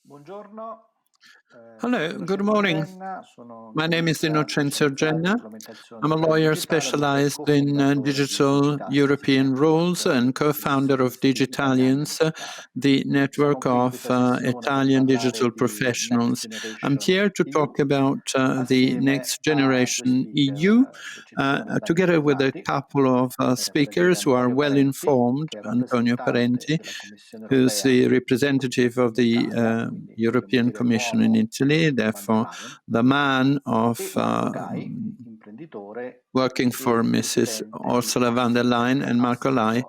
Buongiorno, Hello, sono good Innocenzo morning. Genna, sono My name is giornalista Innocenzo specializzato in Genna. regolamentazione I'm a europea lawyer digitale, oltre che specialized in cofondatore di digital Untitled European rules Chapter, and co-founder of professionisti italiani in Digitalians, digitale. the Siamo network qui in of questa sessione per Italian parlare digital di Next professionals. I'm Generation here to EU talk about the assieme next a due generation EU, speaker d'eccezione ben together with a informati, couple of speakers who are Presidente well Parenti, informed, che è Antonio rappresentante Parenti, della Commissione who's europea the representative of in the Italia, quindi vogliamo European dire Commission in l'uomo Italy, von der therefore Leyen, the man e of Marco Gai, imprenditore working for e Mrs. presidente di Ursula von der Leyen and Marco Lai,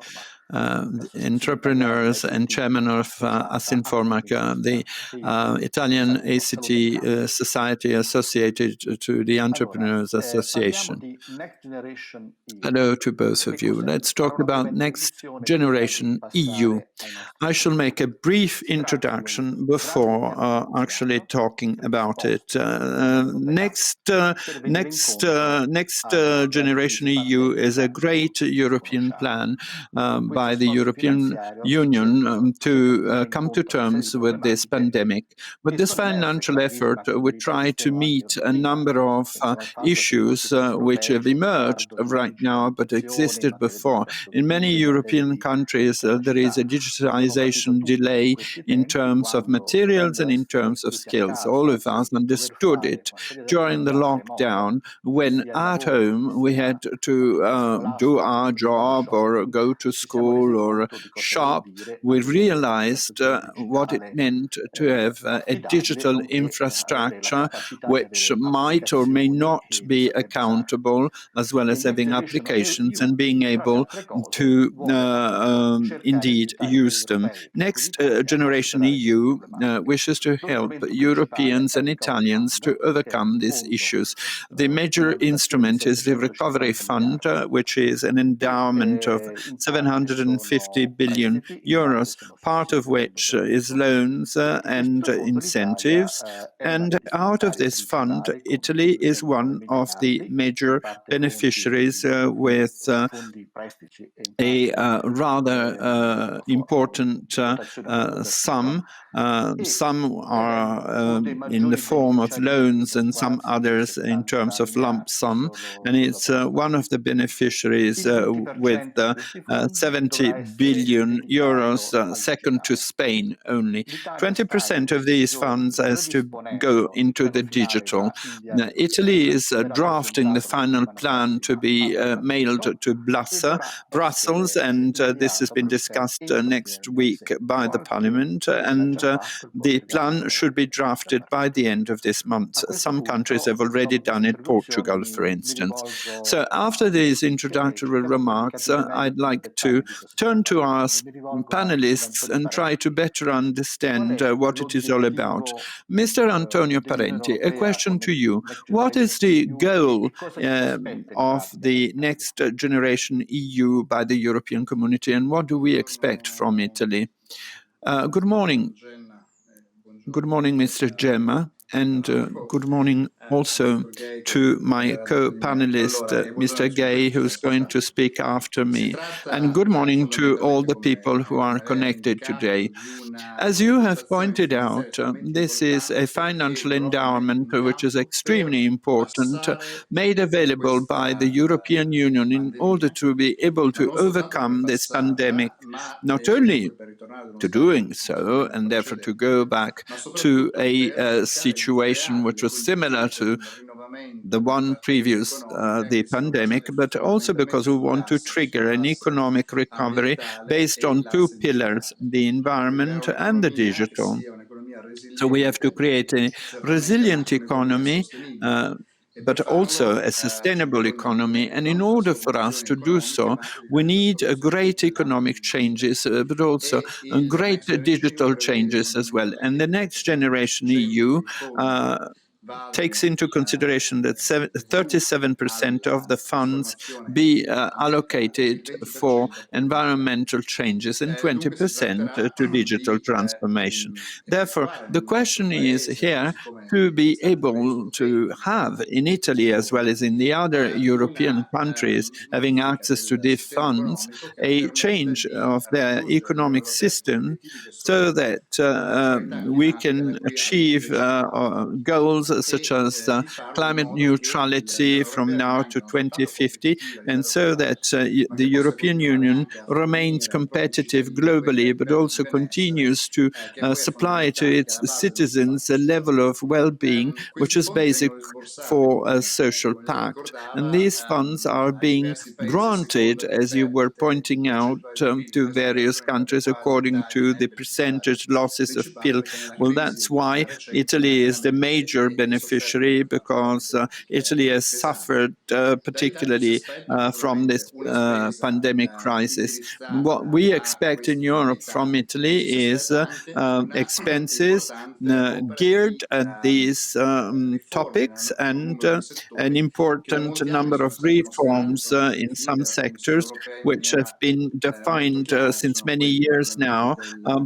l'associazione italiana entrepreneurs and ICT chairman of associata alla Asinformatica, the EU. Italian Saluto ACT entrambi. society associated to the Allora, Entrepreneurs parliamo Association. di Next Generation EU. Hello to both Che of you. cos'è? Let's Farò talk una breve about Next introduzione prima di Generation EU. passare ai nostri I shall make ospiti. a brief Si tratta quindi introduction di un grande before piano actually negoziato talking about it. predisposto dall'Unione Europea per venire incontro Next alla Generation crisi EU is a pandemica che great tutti European conosciamo. plan Questo by the sforzo European finanziario Union cerca di to venire come to incontro a una serie di terms with this problematiche pandemic. With che this sono emerse financial con la crisi, effort, ma che in we verità try to esistevano anche meet a prima. number of Pensiamo al fatto che in molti issues paesi which europei have c'è un emerged ritardo sulla right now but digitalizzazione in existed materia di before. In many infrastrutture, in materia European di countries, there is capacità. a Abbiamo patito digitalization tutti in delay questi in tempi terms of quando, materials dovendo and in essere terms of chiusi a skills. All casa of us per dover understood fare it una serie di during the attività da remoto, lockdown che when sia il at lavoro, che home we sia had to l'attività do scolastica, our che sia lo job or shopping, go to ci siamo resi school or conto di cosa vuol shop. dire We avere realized un'infrastruttura what it digitale meant to have a affidabile, digital nonché avere la infrastructure capacità di which avere might or may applicazioni not e be website. accountable, as well Il as Next having Generation applications and EU, being tra le able altre cose, to vuole appunto cercare di indeed aiutare i paesi use them. europei, tra cui Next l'Italia, a Generation superare queste EU problematiche. wishes to Lo help strumento principale Europeans è il and Recovery Italians to Fund, che è overcome un these fondo issues. The di major una dotazione di instrument is the Recovery 750 Fund, miliardi which is an e endowment of in parte 750 sono billion prestiti, in parte euros, sono part of sussidi a fondo which is perduto. loans In and questo fondo l'Italia incentives. è una And dei out of destinatari this fund, principali con Italy is 229 one of the miliardi, in major parte beneficiaries with fondi prestiti e in a parte rather important dotazioni a fondo perduto sum. e Some are uno dei in the maggiori form of beneficiari di loans and questi some quasi others in 70 terms of lump miliardi sum. And it's solo per one of the beneficiaries il with 20% di questi fondi 70 dovrà essere billion euros, dedicato al second to digitale. Spain only. L'Italia sta in 20% of questi these funds giorni has to go predisponendo il into piano the finale digital. da inviare, Italy is verrà drafting the presentato la final settimana plan to prossima be al mailed Parlamento to e dovrà Brussels, essere and this has inviato been tra il 6 discussed e il 9 next del week by the seguito. Qualche Parliament, paese l'ha and già fatto, il the plan Portogallo should be inizia a drafted by farlo. the end of this month. A questo Some countries have punto, already dopo done questa it, introduzione, Portugal, for mi instance. So rivolgo after agli these ospiti che introductory cercherò poi di remarks, capire meglio I'd tutti i like to dettagli di cosa stiamo turn to our parlando e mi rivolgo ad panelists Antonio and try to Parenti. better Qual understand è what it is all about. l'obiettivo Mr. Antonio dell'Unione Parenti, a Europea question con to you. Next What Generation is the EU goal e cosa ci si aspetta in of pratica the dall'Italia? next generation EU by the European Community, and what do we expect from Buongiorno, Italy? Good Mr. morning. Genna, Good buongiorno morning, anche Mr. Gemma, and all'amico good morning also Mr. Gay che to my parlerà dopo di me. co-panelist, Allora, buongiorno Mr. a tutti Gay, quelli che who's ci going to ascoltano. speak after Si me. And tratta good morning to all fondamentalmente, the people who are come lei ha connected indicato, today. di una As you have manifestazione pointed out, finanziaria estremamente this is a importante che financial però mette endowment in which is campo extremely per important, passare made available by the questa European Union in order pandemia, to be able ma to non soltanto per overcome this pandemic, passarla, ma not only dunque per ritornare ad uno to stato doing più so, simile al and therefore to go precedente, back ma to soprattutto a per cercare di situation creare which le was similar condizioni per to un the rinnovamento delle one partenze previous, economiche the che siano pandemic, basate but also because fondamentalmente we want to trigger an sull'asse economic recovery ambientale based e on two l'asse pillars, digitale. the Bisogna creare environment and the un'economia che digital. sia un'economia So we have to resiliente, create a certamente, ma anche resilient un'economia economy, sostenibile. uh, E per but also farlo a c'è sustainable bisogno economy. ovviamente And in di order for us trasformazioni to do economiche, so, ma anche di we delle need trasformazioni great nell'ambito economic digitale. changes, but also E il great Next Generation EU digital prevede changes as well. And the fondamentalmente next generation centri EU di fondi takes into consideration that 37% of the funds be allocated for environmental changes and 20% to digital transformation. Therefore, the question is here to be able to have in Italy as well as in the other European countries having access to these funds a change of their economic system so that we can achieve goals such as climate neutrality from now to 2050, and so that the European Union remains competitive globally, but also continues to supply to its citizens a level of well-being which is basic for a social pact. And these funds are being granted, as you were pointing out, to various countries according to the percentage losses of PIL. Well, that's why Italy is the major beneficiary, because Italy has suffered particularly from this pandemic crisis. What we expect in Europe from Italy is expenses geared at these topics and an important number of reforms in some sectors which have been defined since many years now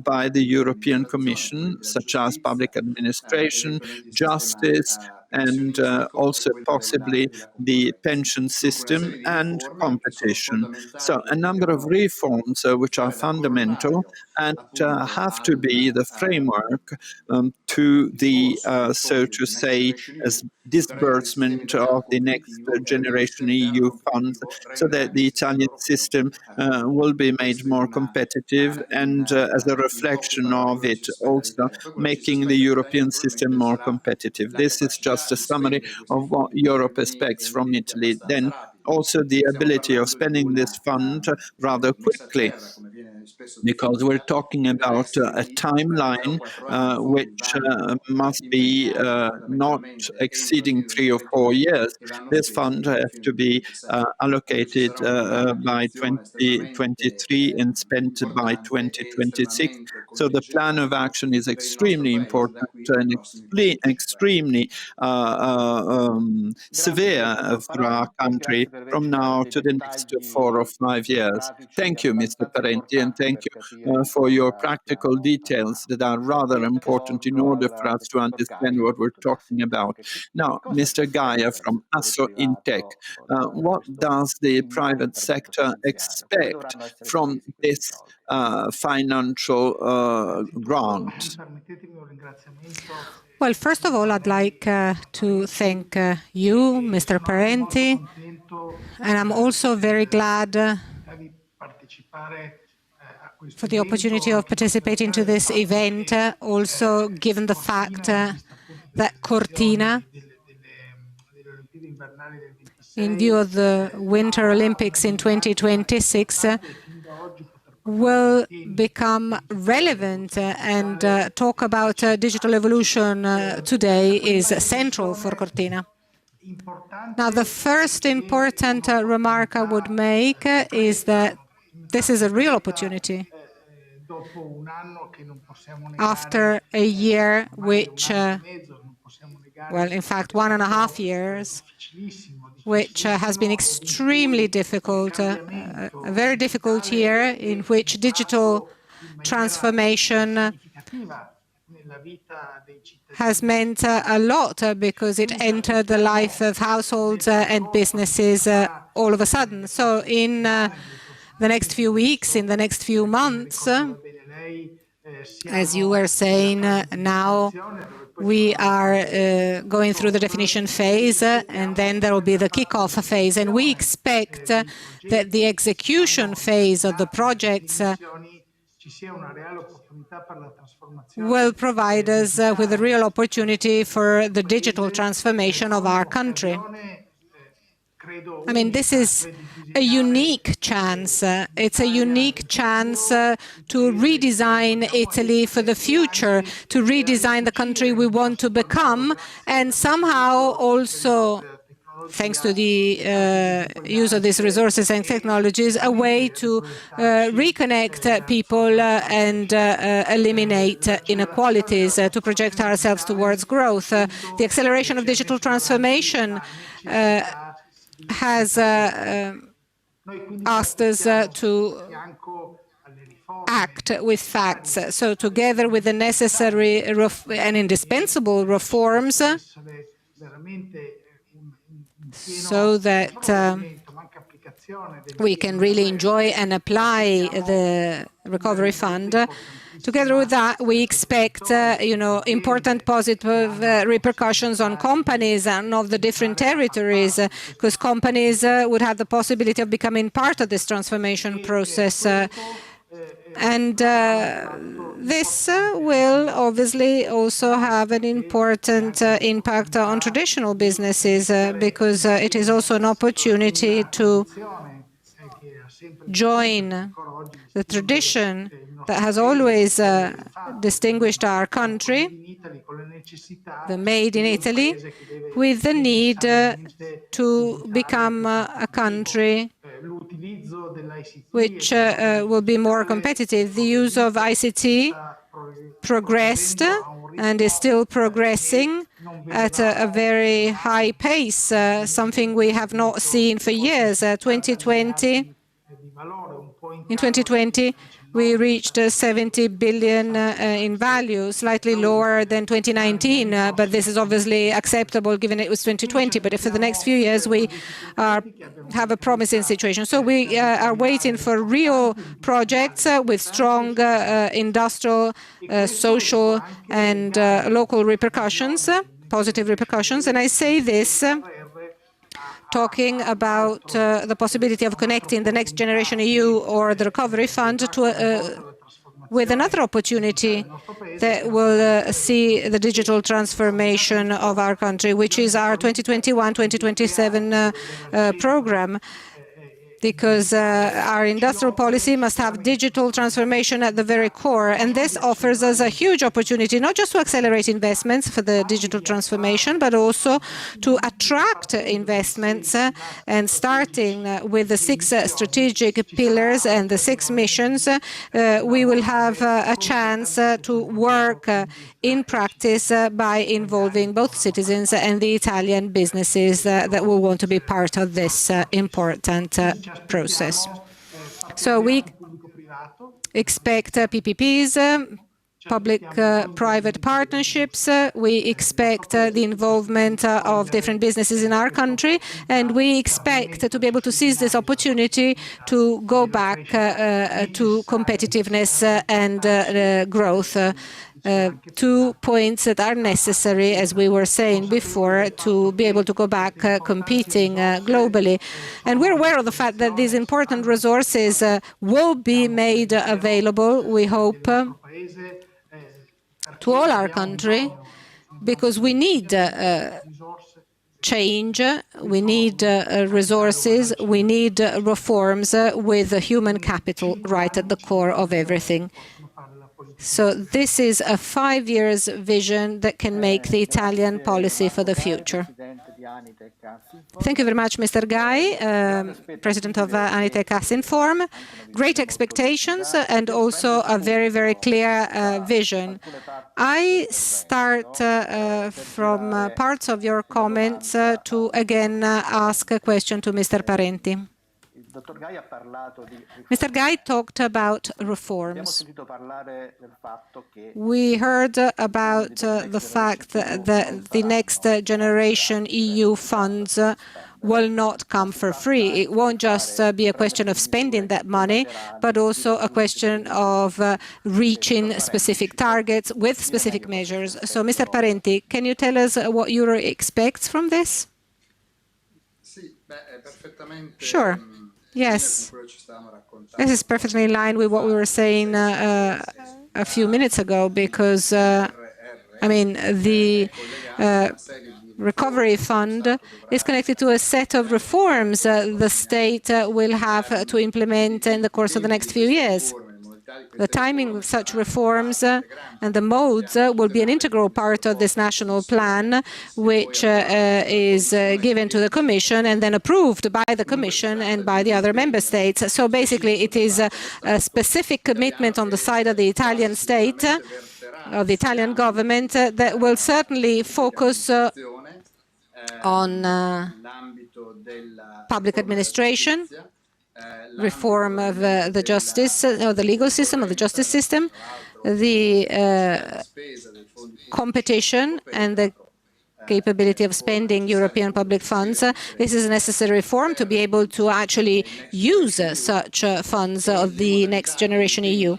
by the European Commission, such as public administration, justice, and also possibly the pension system and competition. So a number of reforms which are fundamental and have to be the framework to the, so to say, as disbursement of the next generation EU funds, so that the Italian system will be made more competitive, and as a reflection of it, also making the European system more competitive. This is just a summary of what Europe expects from Italy. Then also the ability of spending this fund rather quickly, because we're talking about a timeline which must be not exceeding 3 or 4 years. This fund has to be allocated by 2023 and spent by 2026. So the plan of action is extremely important and extremely severe for our country from now to the next 4 or 5 years. Thank you, Mr. Parenti, and thank you for your practical details that are rather important in order for us to understand what we're talking about. Now, Mr. Gaia from Asso Intec, what does the private sector expect from this financial grant? Well, first of all, I'd like to thank you, Mr. Parenti, and I'm also very glad for the opportunity of participating to this event, also given the fact that Cortina, in view of the Winter Olympics in 2026, will become relevant, and talk about digital evolution today is central for Cortina. Now, the first important remark I would make is that this is a real opportunity. After a year which, well, in fact, 1.5 years, which has been extremely difficult, a very difficult year in which digital transformation has meant a lot because it entered the life of households and businesses all of a sudden. So in the next few weeks, in the next few months, as you were saying, now we are going through the definition phase, and then there will be the kickoff phase. And we expect that the execution phase of the projects will provide us with a real opportunity for the digital transformation of our country. I mean, this is a unique chance. It's a unique chance to redesign Italy for the future, to redesign the country we want to become, and somehow also thanks to the use of these resources and technologies, a way to reconnect people and eliminate inequalities, to project ourselves towards growth. The acceleration of digital transformation has asked us to act with facts. So together with the necessary and indispensable reforms, so that we can really enjoy and apply the recovery fund. Together with that, we expect, important positive repercussions on companies and of the different territories, because companies would have the possibility of becoming part of this transformation process. And this will obviously also have an important impact on traditional businesses, because it is also an opportunity to join the tradition that has always distinguished our country, the Made in Italy, with the need to become a country which will be more competitive. The use of ICT progressed and is still progressing at a very high pace, something we have not seen for years. In 2020, we reached 70 billion in value, slightly lower than 2019, but this is obviously acceptable given it was 2020. But for the next few years, we have a promising situation. So we are waiting for real projects with strong industrial, social, and local repercussions, positive repercussions. And I say this talking about the possibility of connecting the Next Generation EU or the Recovery Fund to with another opportunity that will see the digital transformation of our country, which is our 2021-2027 program. Because our industrial policy must have digital transformation at the very core. And this offers us a huge opportunity, not just to accelerate investments for the digital transformation, but also to attract investments. And starting with the 6 strategic pillars and the 6 missions, we will have a chance to work in practice by involving both citizens and the Italian businesses that will want to be part of this important process. So we expect PPPs, public-private partnerships. We expect the involvement of different businesses in our country, and we expect to be able to seize this opportunity to go back to competitiveness and growth. 2 points that are necessary, as we were saying before, to be able to go back competing globally. And we're aware of the fact that these important resources will be made available, we hope, to all our country, because we need change, we need resources, we need reforms with the human capital right at the core of everything. So this is a 5-year vision that can make the Italian policy for the future. Thank you very much, Mr. Guy, President of Anitec Assinform. Great expectations and also a very, very clear vision. I start from parts of your comments to again ask a question to Mr. Parenti. Mr. Guy talked about reforms. We heard about the fact that the Next Generation EU funds will not come for free. It won't just be a question of spending that money, but also a question of reaching specific targets with specific measures. So, Mr. Parenti, can you tell us what Europe expects from this? Sure. Yes, this is perfectly in line with what we were saying a few minutes ago, because, the recovery fund is connected to a set of reforms the state will have to implement in the course of the next few years. The timing of such reforms and the modes will be an integral part of this national plan, which is given to the Commission and then approved by the Commission and by the other member states. So basically, it is a specific commitment on the side of the Italian state, of the Italian government, that will certainly focus on public administration, reform of the justice, or the legal system, or the justice system, the competition and the capability of spending European public funds. This is a necessary reform to be able to actually use such funds of the Next Generation EU.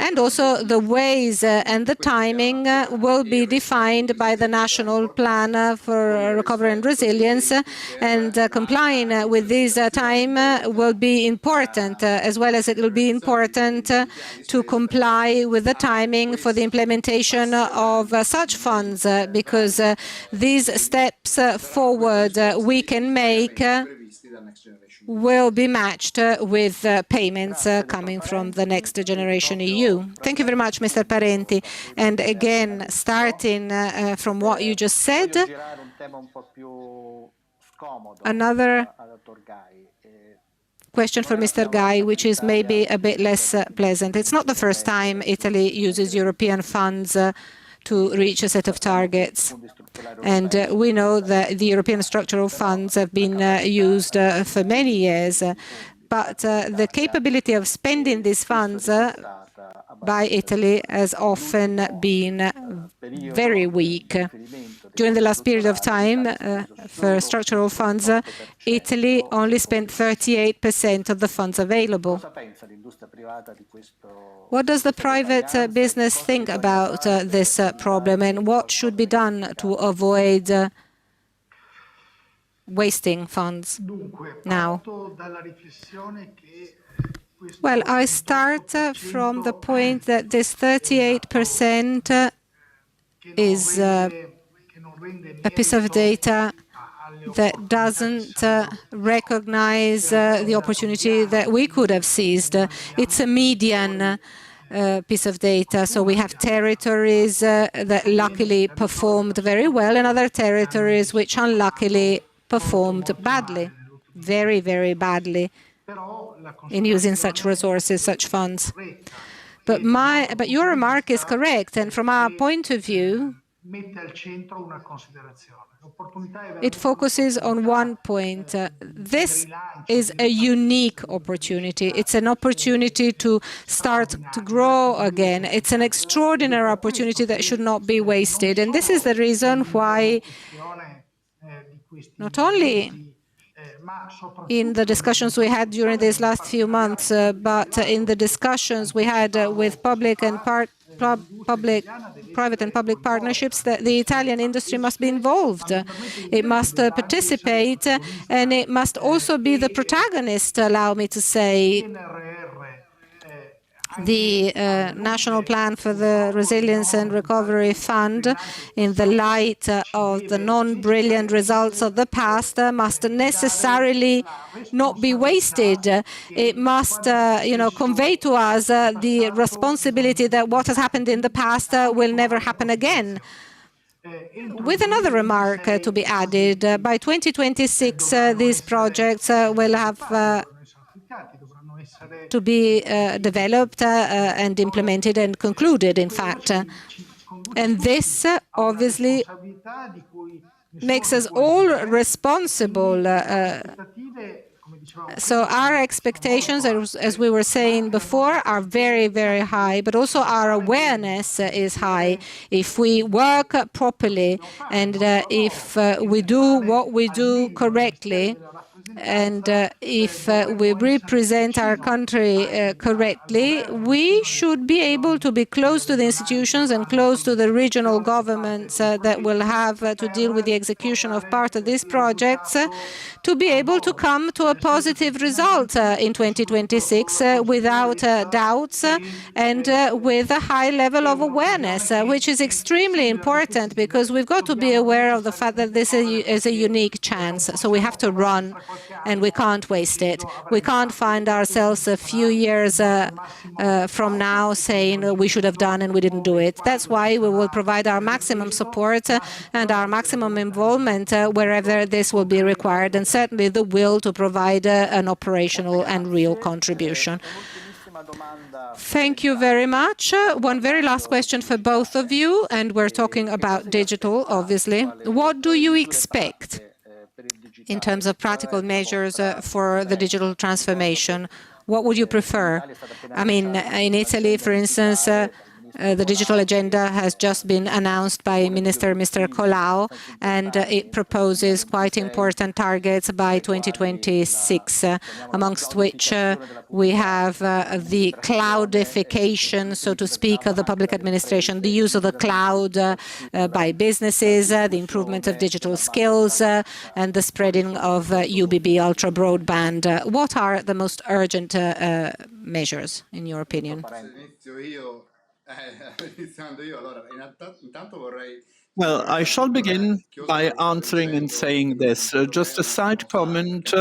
And also the ways and the timing will be defined by the national plan for recovery and resilience, and complying with this time will be important, as well as it will be important to comply with the timing for the implementation of such funds, because these steps forward we can make will be matched with payments coming from the Next Generation EU. Thank you very much, Mr. Parenti. And again, starting from what you just said, another question for Mr. Guy, which is maybe a bit less pleasant. It's not the first time Italy uses European funds to reach a set of targets. And we know that the European structural funds have been used for many years, but the capability of spending these funds by Italy has often been very weak. During the last period of time, for structural funds, Italy only spent 38% of the funds available. What does the private business think about this problem, and what should be done to avoid wasting funds now? Well, I start from the point that this 38% is a piece of data that doesn't recognize the opportunity that we could have seized. It's a median piece of data. So we have territories that luckily performed very well, and other territories which unluckily performed badly, very, very badly, in using such resources, such funds. But your remark is correct, and from our point of view, it focuses on one point. This is a unique opportunity. It's an opportunity to start to grow again. It's an extraordinary opportunity that should not be wasted. And this is the reason why, not only in the discussions we had during these last few months, but in the discussions we had with private and public partnerships, that the Italian industry must be involved. It must participate, and it must also be the protagonist, allow me to say. The National Plan for the Resilience and Recovery Fund, in the light of the non-brilliant results of the past, must necessarily not be wasted. It must, convey to us the responsibility that what has happened in the past will never happen again. With another remark to be added, by 2026, these projects will have to be developed and implemented and concluded, in fact. And this obviously makes us all responsible. So our expectations, as we were saying before, are very, very high, but also our awareness is high. If we work properly and if we do what we do correctly, and if we represent our country correctly, we should be able to be close to the institutions and close to the regional governments that will have to deal with the execution of part of these projects, to be able to come to a positive result in 2026 without doubts and with a high level of awareness, which is extremely important, because we've got to be aware of the fact that this is a unique chance. So we have to run. and we can't waste it. We can't find ourselves a few years from now saying we should have done and we didn't do it. That's why we will provide our maximum support and our maximum involvement wherever this will be required, and certainly the will to provide an operational and real contribution. Thank you very much. One very last question for both of you, and we're talking about digital, obviously. What do you expect in terms of practical measures for the digital transformation? What would you prefer? I mean, in Italy, for instance, the digital agenda has just been announced by Mr. Colau, and it proposes quite important targets by 2026, amongst which we have the cloudification, so to speak, of the public administration, the use of the cloud by businesses, the improvement of digital skills, and the spreading of UBB, ultra broadband. What are the most urgent measures, in your opinion? Well, I shall begin by answering and saying this. Just a side comment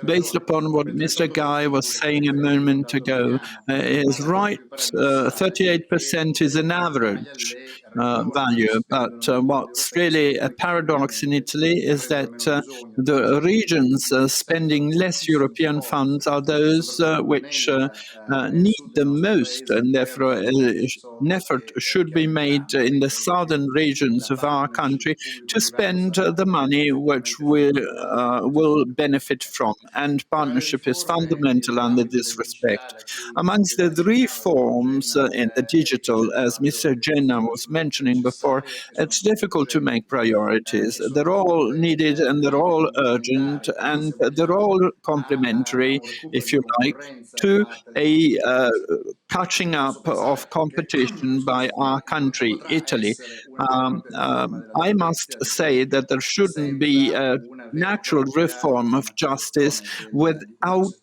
based upon what Mr. Guy was saying a moment ago. Is right, 38% is an average value, but what's really a paradox in Italy is that the regions spending less European funds are those which need the most, and therefore an effort should be made in the southern regions of our country to spend the money which will benefit from. And partnership is fundamental under this respect. Amongst the reforms in the digital, as Mr. Jenna was mentioning before, it's difficult to make priorities. They're all needed and they're all urgent and they're all complementary, if you like, to a catching up of competition by our country, Italy. I must say that there shouldn't be a natural reform of justice without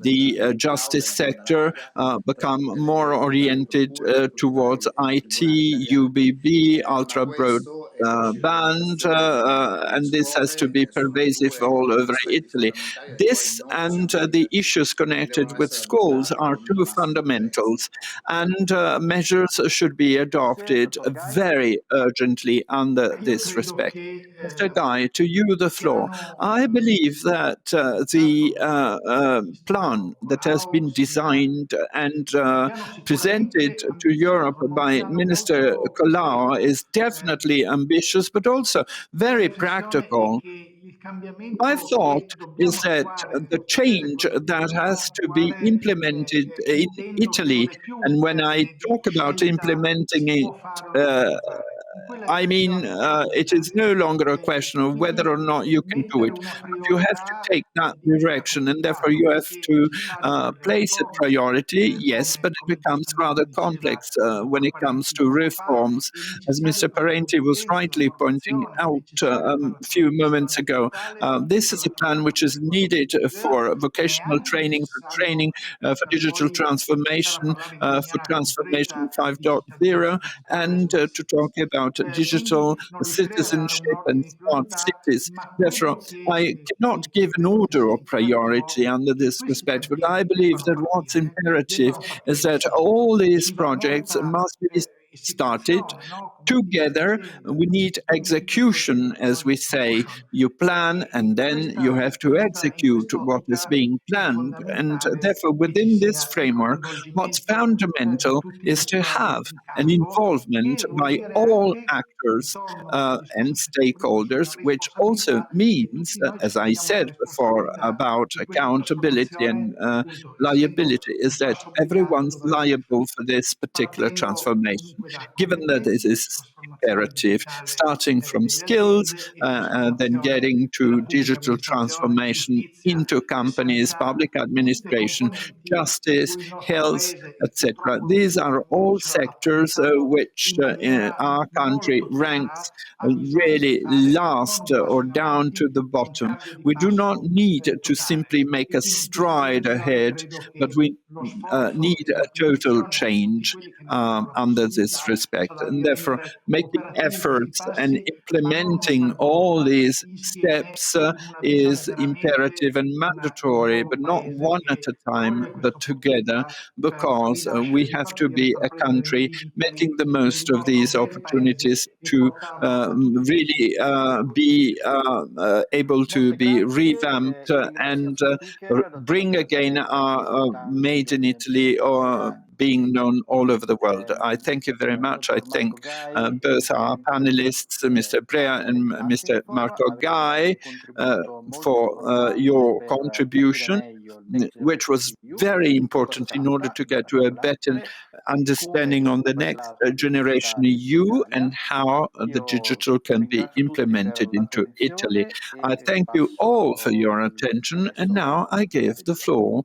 the justice sector become more oriented towards IT, UBB, ultra broadband, and this has to be pervasive all over Italy. This and the issues connected with schools are two fundamentals, and measures should be adopted very urgently under this respect. Mr. Guy, to you the floor. I believe that the plan that has been designed and presented to Europe by Minister Colau is definitely ambitious, but also very practical. My thought is that the change that has to be implemented in Italy, and when I talk about implementing it, I mean, it is no longer a question of whether or not you can do it, but you have to take that direction, and therefore you have to place a priority, yes, but it becomes rather complex when it comes to reforms, as Mr. Parenti was rightly pointing out a few moments ago. This is a plan which is needed for vocational training, for digital transformation, for transformation 5.0, and to talk about digital citizenship and smart cities. Therefore, I cannot give an order of priority under this respect, but I believe that what's imperative is that all these projects must be started together. We need execution, as we say. You plan and then you have to execute what is being planned. And therefore, within this framework, what's fundamental is to have an involvement by all actors and stakeholders, which also means, as I said before, about accountability and liability, is that everyone's liable for this particular transformation, given that it is imperative, starting from skills, then getting to digital transformation into companies, public administration, justice, health, etc. These are all sectors which in our country ranks really last or down to the bottom. We do not need to simply make a stride ahead, but we need a total change under this respect. And therefore, making efforts and implementing all these steps is imperative and mandatory, but not one at a time, but together, because we have to be a country making the most of these opportunities to really be able to be revamped and bring again our Made in Italy or being known all over the world. I thank you very much. I thank both our panelists, Mr. Brea and Mr. Marco Gai, for your contribution, which was very important in order to get to a better understanding on the next generation EU and how the digital can be implemented into Italy. I thank you all for your attention, and now I give the floor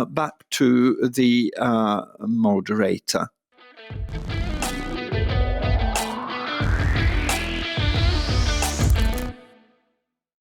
back to the moderator.